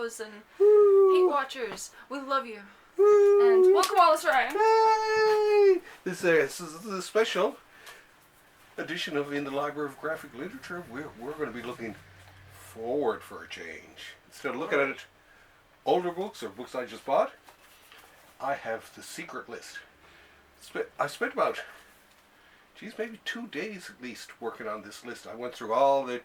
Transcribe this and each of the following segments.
bros and hate watchers. We love you. And welcome, Wallace Ryan. Hey! This is a special edition of In the Library of Graphic Literature. We're going to be looking forward for a change. Instead of looking at it, older books or books I just bought, I have the secret list. I spent about, maybe 2 days at least working on this list. I went through all the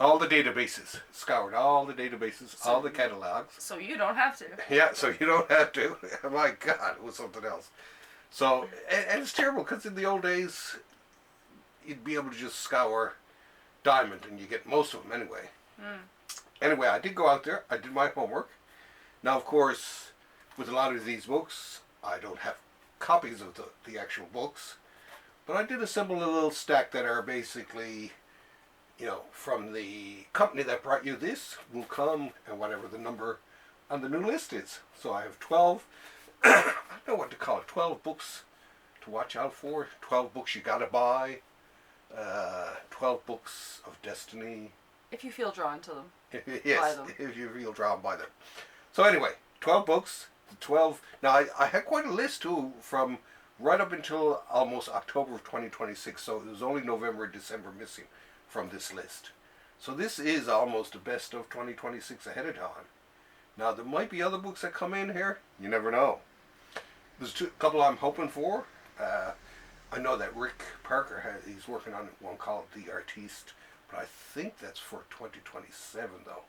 databases, scoured all the databases, all the catalogs. So you don't have to. Yeah, so you don't have to. My God, it was something else. So, and it's terrible because in the old days, you'd be able to just scour Diamond and you get most of them anyway. Anyway, I did go out there. I did my homework. Now, of course, with a lot of these books, I don't have copies of the actual books. But I did assemble a little stack that are basically, from the company that brought you this will come and whatever the number on the new list is. So I have 12, I don't know what to call it, 12 books to watch out for, 12 books you gotta buy, 12 books of destiny. If you feel drawn to them. Yes, buy them. If you feel drawn by them. So anyway, 12 books, 12, now I had quite a list too from right up until almost October of 2026, so it was only November and December missing from this list. So this is almost the best of 2026 ahead of time. Now there might be other books that come in here, you never know. There's a couple I'm hoping for. I know that Rick Parker, he's working on one called The Artiste, but I think that's for 2027 though.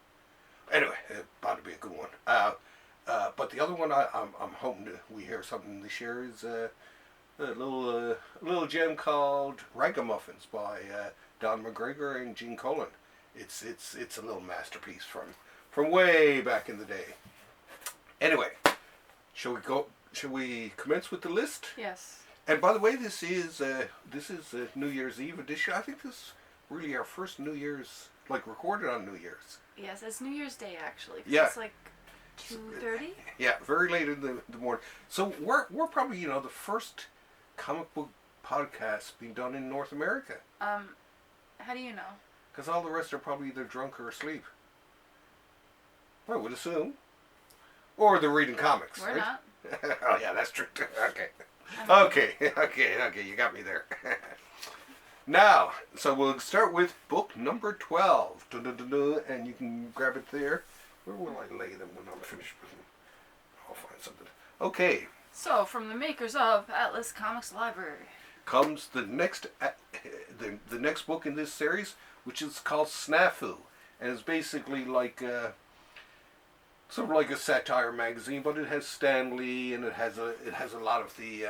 Anyway, it ought to be a good one. But the other one I'm hoping we hear something this year is a little gem called Ragamuffins by Don McGregor and Gene Colan. It's a little masterpiece from way back in the day. Anyway, shall we commence with the list? Yes. And by the way, this is a New Year's Eve edition. I think this is really our first New Year's, recorded on New Year's. Yes, it's New Year's Day actually. Yeah. It's like 2:30. Yeah, very late in the morning. So we're probably the first comic book podcast being done in North America. How do you know? Because all the rest are probably either drunk or asleep. I would assume. Or they're reading comics. We're right? not. Oh yeah, that's true too. Okay, you got me there. Now, so we'll start with book number 12. And you can grab it there. Where will I lay them when I'm finished with them? I'll find something. Okay. So, from the makers of Atlas Comics Library comes the next book in this series, which is called Snafu. And it's basically sort of like a satire magazine, but it has Stan Lee and it has a lot of the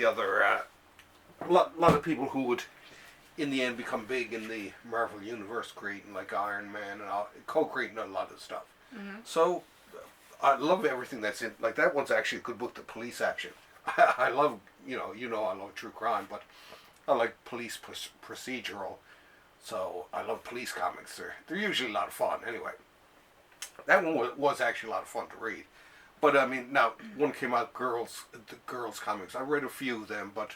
other lot of people who would in the end become big in the Marvel universe, creating like Iron Man and co-creating a lot of stuff. Mm-hmm. So I love everything that's in. Like that one's actually a good book, The Police Action. I love I love true crime, but I like police procedural. So I love police comics. They're usually a lot of fun anyway. That one was actually a lot of fun to read. But I mean, now one came out, the girls comics. I read a few of them, but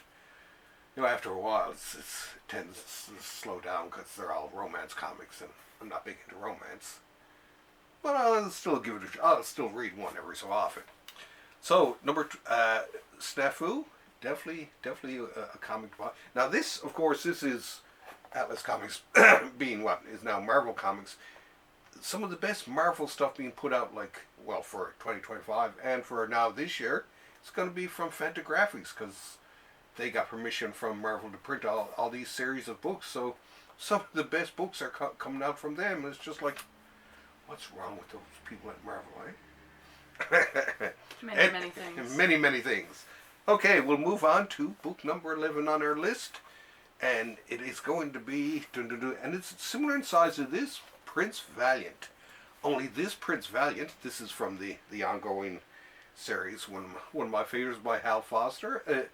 after a while, it tends to slow down because they're all romance comics, and I'm not big into romance. But I'll still I'll still read one every so often. So Snafu, definitely a comic. Now this, of course, this is Atlas Comics, being what is now Marvel Comics. Some of the best Marvel stuff being put out, for 2025 and for now this year, it's going to be from Fantagraphics because they got permission from Marvel to print all these series of books. So some of the best books are coming out from them. It's just like, what's wrong with those people at Marvel, eh? Many things. Many things. Okay, we'll move on to book number 11 on our list. And it is going to be, and it's similar in size to this, Prince Valiant. Only this Prince Valiant, this is from the ongoing series, one of my favorites by Hal Foster,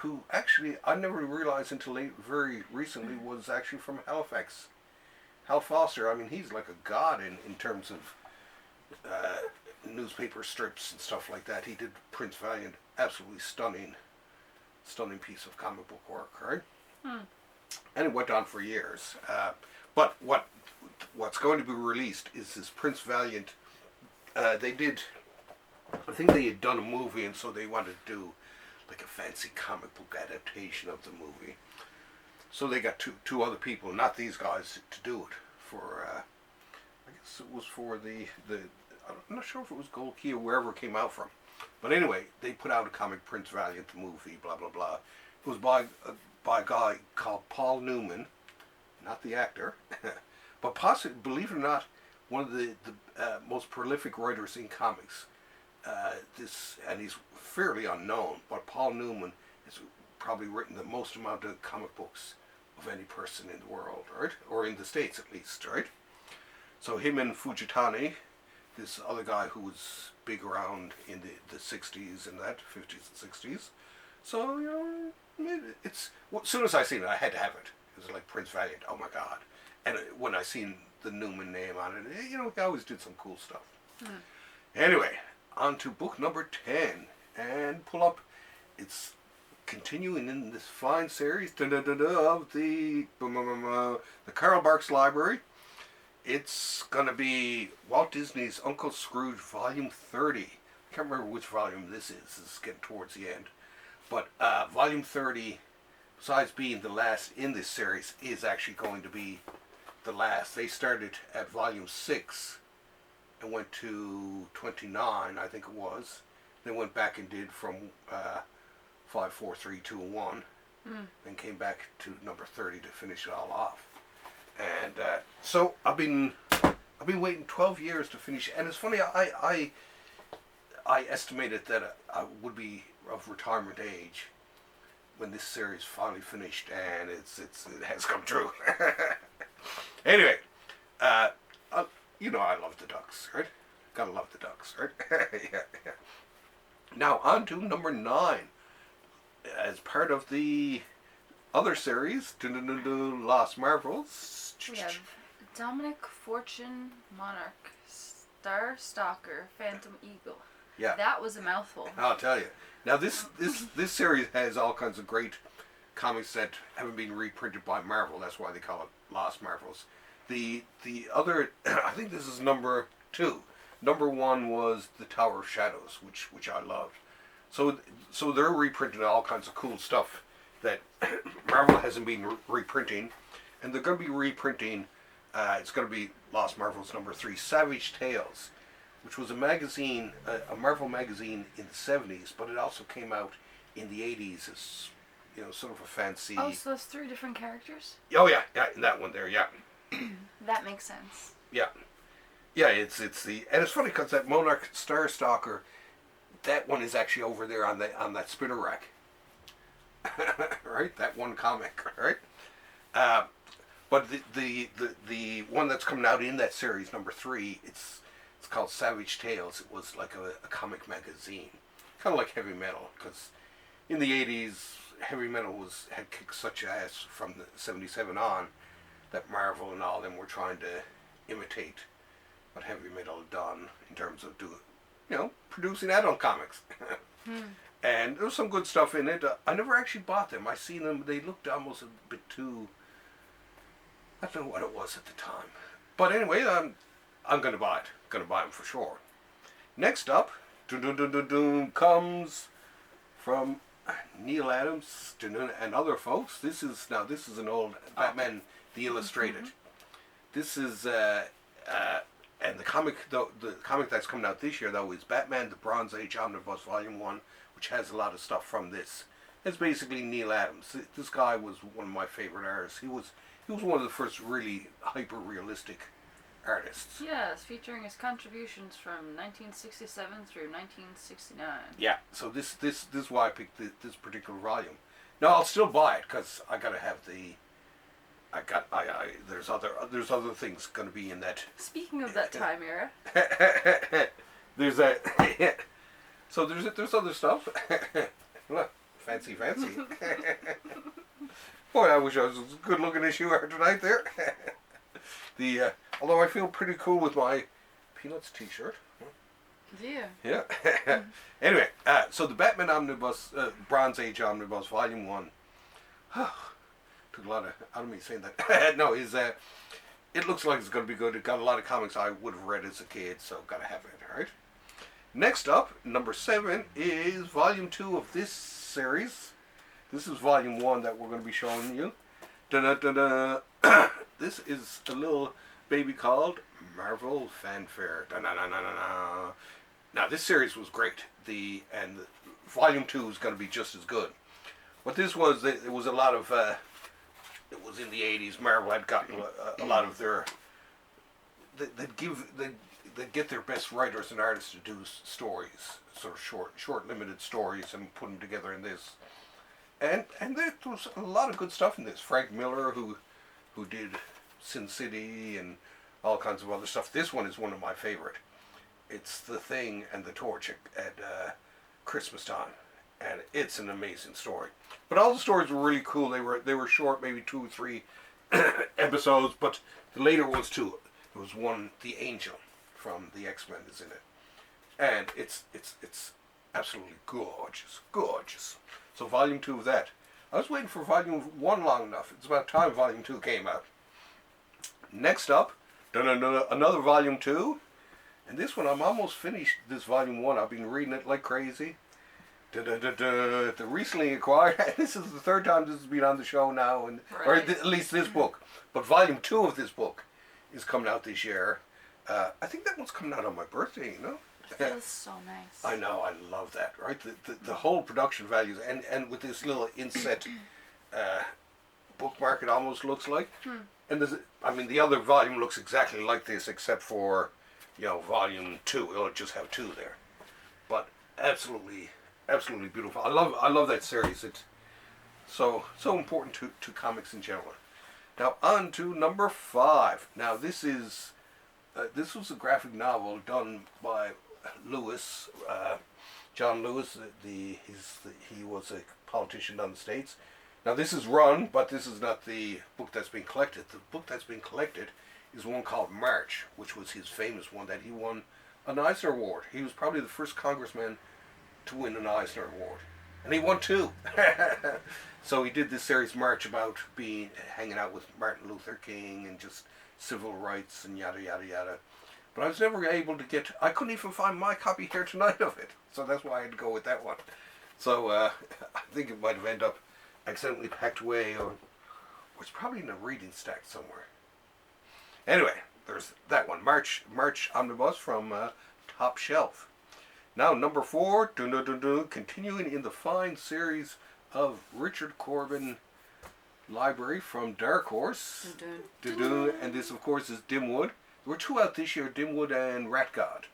who actually I never realized until very recently was actually from Halifax. Hal Foster, I mean, he's like a god in terms of newspaper strips and stuff like that. He did Prince Valiant, absolutely stunning piece of comic book work, right? And it went on for years. But what's going to be released is this Prince Valiant they did. I think they had done a movie, and so they wanted to do like a fancy comic book adaptation of the movie. So they got two other people, not these guys, to do it for. I guess it was for the. I'm not sure if it was Gold Key or wherever it came out from, but anyway, they put out a comic, Prince Valiant, the movie, blah blah blah. It was by a guy called Paul Newman, not the actor, but possibly, believe it or not, one of the most prolific writers in comics. And he's fairly unknown, but Paul Newman has probably written the most amount of comic books of any person in the world, right? Or in the States at least, right? So him and Fujitani, this other guy who was big around in the 60s and that, 50s and 60s. So, you know, it's, well, as soon as I seen it, I had to have it. It was like Prince Valiant, oh my God. And when I seen the Newman name on it, you know, he always did some cool stuff. Anyway, on to book number 10. And pull up, it's continuing in this fine series of the Carl Barks Library. It's going to be Walt Disney's Uncle Scrooge Volume 30. I can't remember which volume this is. This is getting towards the end. But Volume 30, besides being the last in this series, is actually going to be the last. They started at Volume 6 and went to 29, I think it was. They went back and did from 5, 4, 3, 2, and 1. Then came back to number 30 to finish it all off. And so I've been waiting 12 years to finish it. And it's funny, I estimated that I would be of retirement age when this series finally finished, and it has come true. Anyway, you know I love the ducks, right? Gotta love the ducks, right? Yeah. Now on to number 9, as part of the other series, Lost Marvels. We have Dominic Fortune Monarch, Star Stalker, Phantom Eagle. Yeah. That was a mouthful. I'll tell you. Now this series has all kinds of great comics that haven't been reprinted by Marvel. That's why they call it Lost Marvels. The other, I think this is number 2. Number 1 was The Tower of Shadows, which I loved. So they're reprinting all kinds of cool stuff that Marvel hasn't been reprinting, and they're going to be reprinting. It's going to be Lost Marvels number 3, Savage Tales, which was a magazine, a Marvel magazine in the 70s, but it also came out in the 80s as, you know, sort of a fancy. Oh, so that's 3 different characters? Oh yeah, that one there, yeah. That makes sense. Yeah, it's the, and it's funny because that Monarch Star Stalker, that one is actually over there on that spinner rack. Right, that one comic, right? But the one that's coming out in that series, number 3, it's called Savage Tales. It was like a comic magazine, kind of like heavy metal, because in the 80s, heavy metal had kicked such ass from the 77 on that Marvel and all them were trying to imitate what heavy metal had done in terms of producing adult comics. And there was some good stuff in it. I never actually bought them. I seen them. They looked almost a bit too. I don't know what it was at the time. But anyway, I'm gonna buy it. Gonna buy them for sure. Next up, comes from Neil Adams and other folks. This is an old Batman the Illustrated. This is and the comic that's coming out this year though is Batman the Bronze Age Omnibus Volume 1, which has a lot of stuff from this. It's basically Neil Adams. This guy was one of my favorite artists. He was one of the first really hyper realistic artists. Yes, featuring his contributions from 1967 through 1969. Yeah, so this is why I picked this particular volume. Now I'll still buy it because I gotta have the. There's other things going to be in that. Speaking of that time era. There's that. So there's other stuff. Look, fancy. Boy, I wish I was as good looking as you are tonight there. Although I feel pretty cool with my Peanuts t-shirt. Yeah. Yeah. Anyway, so the Batman Omnibus, Bronze Age Omnibus Volume 1. Took a lot out of me saying that. No, it looks like it's going to be good. It got a lot of comics I would have read as a kid, so gotta have it, alright? Next up, number 7 is volume 2 of this series. This is volume 1 that we're going to be showing you. Da-da-da-da. This is a little baby called Marvel Fanfare. Da-na-na-na-na-na. Now, this series was great. Volume 2 is going to be just as good. What this was, it was a lot of, it was in the 80s. Marvel had gotten a lot of their, they'd get their best writers and artists to do stories, sort of short limited stories, and put them together in this. And there was a lot of good stuff in this. Frank Miller, who did Sin City and all kinds of other stuff. This one is one of my favorite. It's The Thing and the Torch at Christmas time, and it's an amazing story. But all the stories were really cool. They were short, maybe 2 or 3 episodes, but the later ones too. There was one, The Angel from the X-Men, is in it, and it's absolutely gorgeous. So volume 2 of that. I was waiting for volume 1 long enough. It's about time volume 2 came out. Next up, another volume 2. And this one, I'm almost finished this volume 1. I've been reading it like crazy. The recently acquired, this is the 3rd time this has been on the show now, or at least this book. But volume 2 of this book is coming out this year. I think that one's coming out on my birthday, you know? It feels so nice. I know, I love that, right? The whole production values, and with this little inset bookmark, it almost looks like. And the other volume looks exactly like this, except for, volume 2. It'll just have 2 there. But absolutely beautiful. I love that series. It's so important to comics in general. Now on to number 5. Now this was a graphic novel done by Lewis, John Lewis. He was a politician down the States. Now this is run, but this is not the book that's being collected. The book that's being collected is one called March, which was his famous one that he won an Eisner Award. He was probably the first congressman to win an Eisner Award, and he won 2. So he did this series March about hanging out with Martin Luther King and just civil rights and yada yada yada. But I was never able to I couldn't even find my copy here tonight of it, so that's why I had to go with that one. So I think it might have ended up accidentally packed away, or it's probably in a reading stack somewhere. Anyway, there's that one, March Omnibus from Top Shelf. Now number 4, continuing in the fine series of Richard Corbin Library from Dark Horse. And this, of course, is Dimwood. There were 2 out this year, Dimwood and Rat God.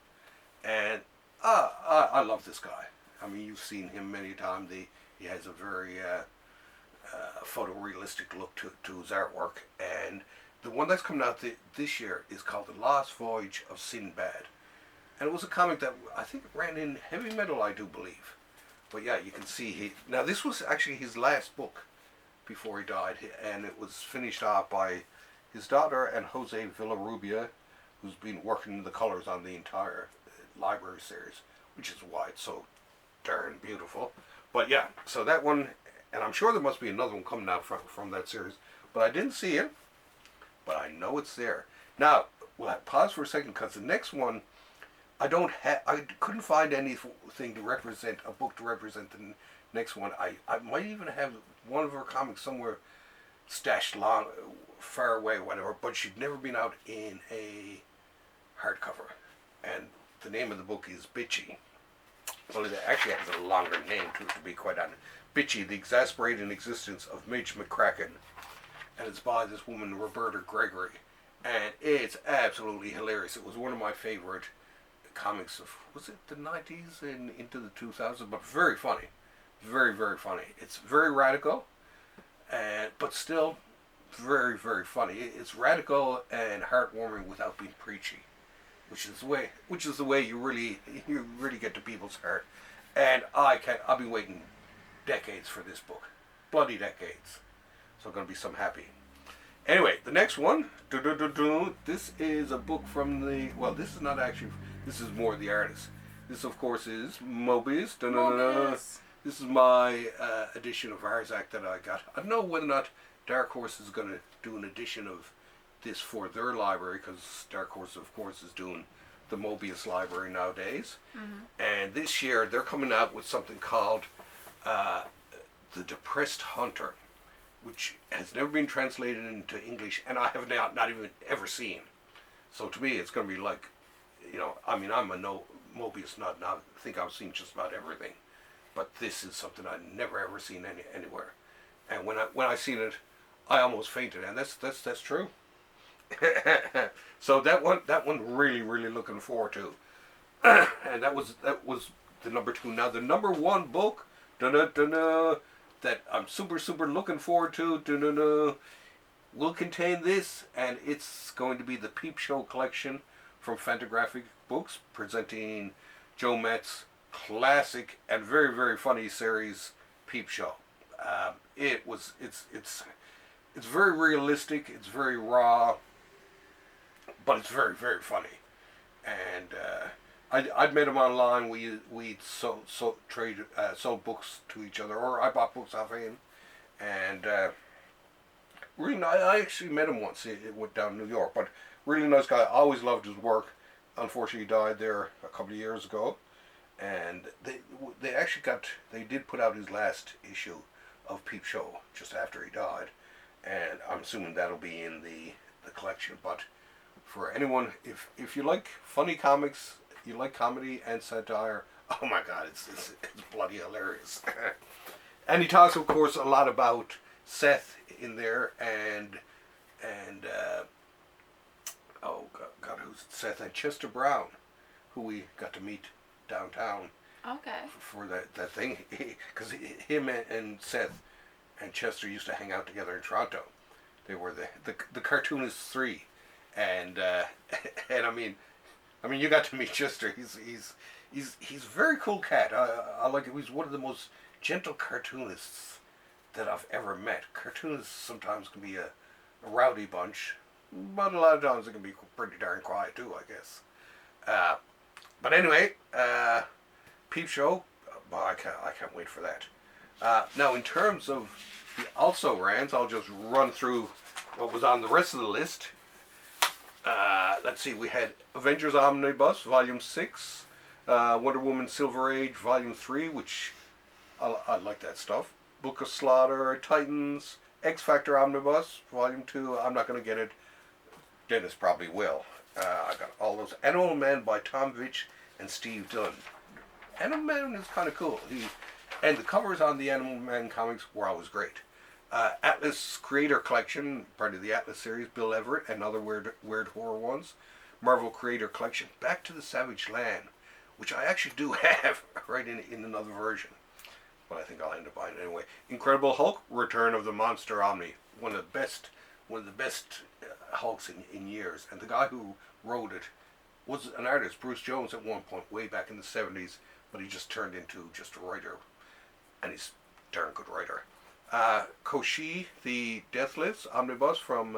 And I love this guy. I mean, you've seen him many times. He has a very photorealistic look to his artwork. And the one that's coming out this year is called The Lost Voyage of Sinbad. And it was a comic that I think ran in Heavy Metal, I do believe. But yeah, you can see now this was actually his last book before he died, and it was finished off by his daughter and Jose Villarrubia, who's been working the colors on the entire library series, which is why it's so darn beautiful. But yeah, so that one, and I'm sure there must be another one coming out from that series, but I didn't see it, but I know it's there. Now, we'll pause for a second, because the next one, I couldn't find anything to represent, a book to represent the next one. I might even have one of her comics somewhere stashed far away, whatever, but she'd never been out in a hardcover. And the name of the book is Bitchy. Well, it actually has a longer name to be quite honest. Bitchy, The Exasperating Existence of Midge McCracken. And it's by this woman, Roberta Gregory. And it's absolutely hilarious. It was one of my favorite comics of, was it the 90s and into the 2000s, but very funny. Very, very funny. It's very radical, but still very, very funny. It's radical and heartwarming without being preachy, which is the way you really get to people's heart. And I've been waiting decades for this book, bloody decades. So I'm gonna be some happy. Anyway, the next one, this is a book from this is not actually. This is more the artist. This, of course, is Mobius. Mobius. This is my edition of Arzak that I got. I don't know whether or not Dark Horse is going to do an edition of this for their library, because Dark Horse, of course, is doing the Mobius library nowadays. And this year they're coming out with something called The Depressed Hunter, which has never been translated into English, and I have not even ever seen. So to me, it's going to be like, I'm a Mobius nut, and I think I've seen just about everything. But this is something I've never ever seen anywhere. And when I seen it, I almost fainted, and that's true. So that one really looking forward to. And that was the number 2. Now the number 1 book, that I'm super looking forward to, will contain this, and it's going to be the Peep Show collection from Fantagraphic Books, presenting Joe Metz's classic and very funny series Peep Show. It's very realistic, it's very raw, but it's very funny. And I'd met him online. We'd sold books to each other, or I bought books off of him. And really, I actually met him once. It went down in New York, but really nice guy. I always loved his work. Unfortunately, he died there a couple of years ago. And they did put out his last issue of Peep Show just after he died, and I'm assuming that'll be in the collection. But for anyone, if you like funny comics, you like comedy and satire, oh my God, it's bloody hilarious. And he talks, of course, a lot about Seth in there, and oh God, who's Seth, and Chester Brown, who we got to meet downtown. Okay. For that thing, because him and Seth and Chester used to hang out together in Toronto. They were the Cartoonists 3, and I mean you got to meet Chester. He's a very cool cat. I like him. He's one of the most gentle cartoonists that I've ever met. Cartoonists sometimes can be a rowdy bunch, but a lot of times they can be pretty darn quiet too, I guess. But anyway, Peep Show, I can't wait for that. Now, in terms of the also rans, I'll just run through what was on the rest of the list. Let's see, we had Avengers Omnibus, Volume 6, Wonder Woman Silver Age, Volume 3, which I like that stuff. Book of Slaughter, Titans, X Factor Omnibus, Volume 2. I'm not going to get it. Dennis probably will. I got all those. Animal Man by Tom Veitch and Steve Dunn. Animal Man is kind of cool. And the covers on the Animal Man comics were always great. Atlas Creator Collection, part of the Atlas series, Bill Everett and other weird horror ones. Marvel Creator Collection, Back to the Savage Land, which I actually do have right in another version, but I think I'll end up buying it anyway. Incredible Hulk, Return of the Monster Omni, one of the best Hulks in years. And the guy who wrote it was an artist, Bruce Jones, at one point, way back in the 70s, but he just turned into just a writer, and he's a darn good writer. Koshi, the Deathless Omnibus from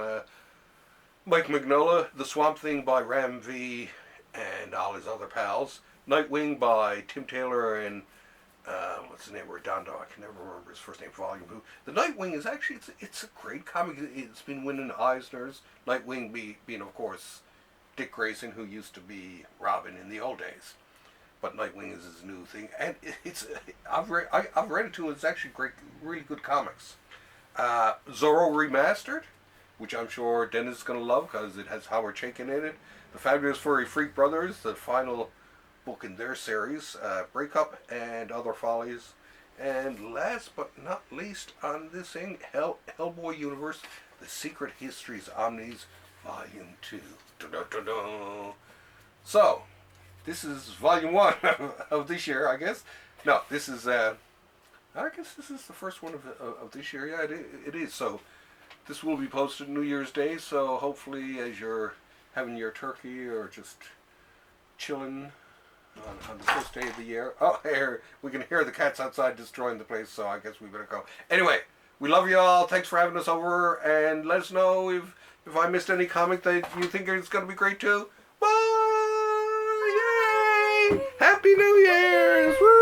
Mike Mignola, The Swamp Thing by Ram V and all his other pals, Nightwing by Tim Taylor and what's the name, Redondo, I can never remember his first name, Volume 2. The Nightwing is actually, it's a great comic. It's been winning Eisners. Nightwing being, of course, Dick Grayson, who used to be Robin in the old days. But Nightwing is his new thing, and I've read it too. It's actually great, really good comics. Zorro Remastered, which I'm sure Dennis is gonna love because it has Howard Chaykin in it. The Fabulous Furry Freak Brothers, the final book in their series, Breakup and Other Follies, and last but not least on this thing, Hellboy Universe, The Secret Histories Omnis, Volume 2. Dun-dun-dun-dun. So, this is Volume 1 of this year, I guess. No, this is, I guess this is the first one of this year. Yeah, it is. So, this will be posted New Year's Day, so hopefully as you're having your turkey or just chilling on the first day of the year. Oh, here, we can hear the cats outside destroying the place, so I guess we better go. Anyway, we love you all. Thanks for having us over, and let us know if I missed any comic that you think is going to be great too. Bye! Yay! Happy New Year's! Woo!